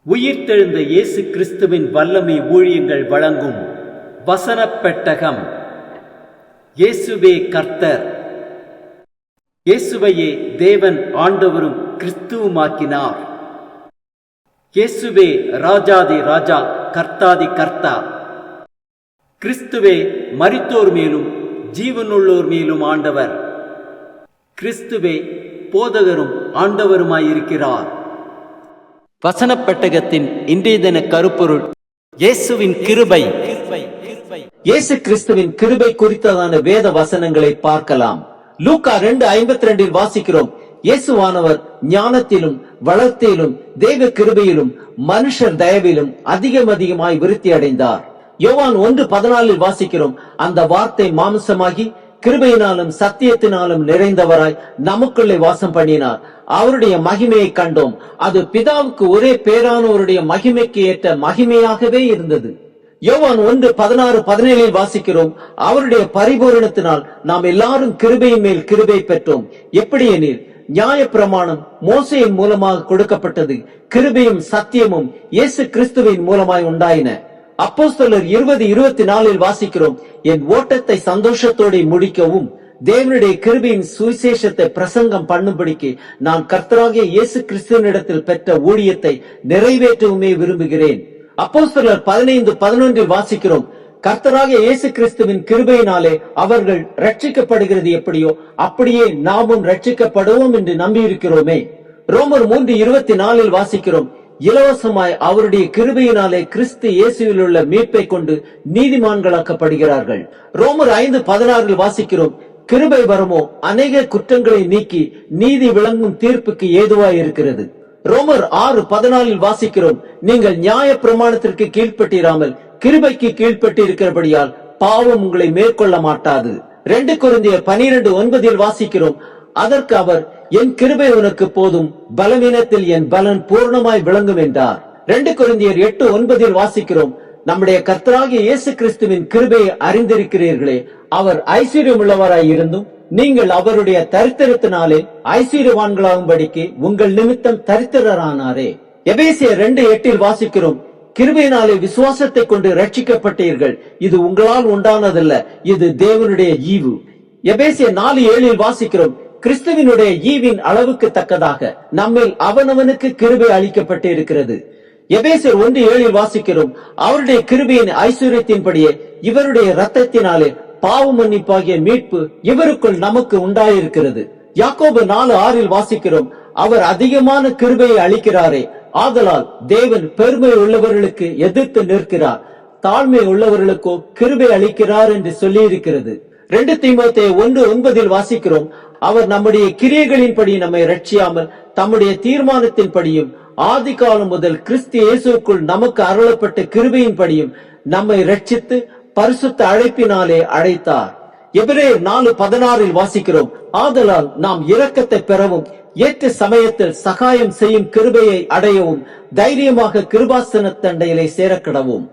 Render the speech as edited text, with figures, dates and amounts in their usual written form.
உயிர்த்தெழுந்த இயேசு கிறிஸ்துவின் வல்லமை ஊழியங்கள் வழங்கும் வசனப் பெட்டகம். இயேசுவே கர்த்தர். இயேசுவையே தேவன் ஆண்டவரும் கிறிஸ்துவுமாக்கினார். இயேசுவே ராஜாதி ராஜா, கர்த்தாதி கர்த்தா. கிறிஸ்துவே மரித்தோர் மேலும் ஜீவனுள்ளோர் மேலும் ஆண்டவர். கிறிஸ்துவே போதகரும் ஆண்டவருமாயிருக்கிறார். வசனப் பெட்டகத்தின் இன்றைய தின கருப்பொருள் இயேசுவின் கிருபை. இயேசு கிறிஸ்துவின் கிருபை குறித்ததான வேத வசனங்களை பார்க்கலாம். லூக்கா 2:52 வாசிக்கிறோம், இயேசுவானவர் ஞானத்திலும் வளர்த்தியிலும் தேவ கிருபையிலும் மனுஷர் தயவிலும் அதிகமாய் விருத்தி அடைந்தார். யோவான் 1:14 வாசிக்கிறோம், அந்த வார்த்தை மாம்சமாகி கிருபையினாலும் சத்தியத்தினாலும் நிறைந்தவராய் நமக்குள்ளே வாசம் பண்ணினார். அவருடைய மகிமையை கண்டோம். அது பிதாவுக்கு ஒரே பேரானவருடைய மகிமைக்கு ஏற்ற மகிமையாகவே இருந்தது. யோவான் 1:16-17 வாசிக்கிறோம், அவருடைய பரிபூரணத்தினால் நாம் எல்லாரும் கிருபையின் மேல் கிருபை பெற்றோம். எப்படி எனில், நியாய பிரமாணம் மோசேயின் மூலமாக கொடுக்கப்பட்டது, கிருபையும் சத்தியமும் இயேசு கிறிஸ்துவின் மூலமாய் உண்டாயின. அப்போஸ்தலர் 20:24 வாசிக்கிறோம், என் ஓட்டத்தை சந்தோஷத்தோடு முடிக்கவும் தேவனுடைய கிருபையின் சுவிசேஷத்தை பிரசங்கம் பண்ணும்படிக்கு நான் கர்த்தராகிய இயேசு கிறிஸ்துவினிடத்தில் பெற்ற ஊழியத்தை நிறைவேற்றவுமே விரும்புகிறேன். அப்போஸ்தலர் 15:11 வாசிக்கிறோம், கர்த்தராகிய இயேசு கிறிஸ்துவின் கிருபையினாலே அவர்கள் ரட்சிக்கப்படுகிறது எப்படியோ அப்படியே நாமும் ரட்சிக்கப்படுவோம் என்று நம்பியிருக்கிறோமே. ரோமர் 3:24 வாசிக்கிறோம், இலவசமாய் அவருடைய கிருபையினாலே கிறிஸ்து இயேசுவில் உள்ள மீட்பை கொண்டு நீதிமான்களாக்கப்படுகிறார்கள். ரோமர் 5:16 வாசிக்கிறோம், கிருபை வரமோ அநேக குற்றங்களை நீக்கி நீதி விளங்கும் தீர்ப்புக்கு ஏதுவாய் இருக்கிறது. ரோமர் 6:14 வாசிக்கிறோம், நீங்கள் நியாய பிரமாணத்திற்கு கீழ்ப்பட்டிராமல் கிருபைக்கு கீழ்ப்பட்டு இருக்கிறபடியால் பாவம் உங்களை மேற்கொள்ள மாட்டாது. 2 கொரிந்தியர் 12:9 வாசிக்கிறோம், அதற்கு அவர், என் கிருபை உனக்கு போதும், பலவீனத்தில் என் பலன் பூர்ணமாய் விளங்கும் என்றார். 2 கொரிந்தியர் 8:9 வாசிக்கிறோம், நம்முடைய கர்த்தராகிய இயேசு கிறிஸ்துவின் கிருபையை அறிந்திருக்கிறீர்களே, அவர் ஐஸ்வர்யம் உள்ளவராய் இருந்தும் நீங்கள் அவருடைய தரித்திரத்தினாலே ஐஸ்வர்யவான்களாகும்படிக்கு உங்கள் நிமித்தம் தரித்திரரானாரே. எபேசியர் 2:8 வாசிக்கிறோம், கிருபையினாலே விசுவாசத்தை கொண்டு ரட்சிக்கப்பட்டீர்கள், இது உங்களால் உண்டானதல்ல, இது தேவனுடைய ஈவு. எபேசியர் 4:7 வாசிக்கிறோம், கிறிஸ்துவினுடைய ஈவின் அளவுக்கு தக்கதாக நம்மில் அவனவனுக்கு கிருபை அளிக்கப்பட்டு இருக்கிறது. எபேசியர் 1:7 வாசிக்கிறோம், அவருடைய கிருபையின் ஐஸ்வர்யத்தின்படியே இவருடைய இரத்தத்தினாலே பாவ மன்னிப்பாகிய மீட்பு இவருக்குள் நமக்கு உண்டாயிருக்கிறது. யாக்கோபு 4:6 வாசிக்கிறோம், அவர் அதிகமான கிருபையை அளிக்கிறாரே, ஆதலால் தேவன் பெருமை உள்ளவர்களுக்கு எதிர்த்து நிற்கிறார், தாழ்மை உள்ளவர்களுக்கோ கிருபை அளிக்கிறார் என்று சொல்லி இருக்கிறது. 2 தீமோத்தேயு 1:9 வாசிக்கிறோம், அவர் நம்முடைய கிரியைகளின்படி நம்மை ரட்சியாமல் தம்முடைய தீர்மானத்தின்படியும் ஆதி காலம் முதல் கிறிஸ்து இயேசுக்குள் நமக்கு அருளப்பட்ட கிருபையின்படியும் நம்மை ரட்சித்து பரிசுத்த அழைப்பினாலே அழைத்தார். எபிரேயர் 4:16 வாசிக்கிறோம், ஆதலால் நாம் இரக்கத்தை பெறவும் ஏற்ற சமயத்தில் சகாயம் செய்யும் கிருபையை அடையவும் தைரியமாக கிருபாசன தண்டையிலே சேரக்கடவும்.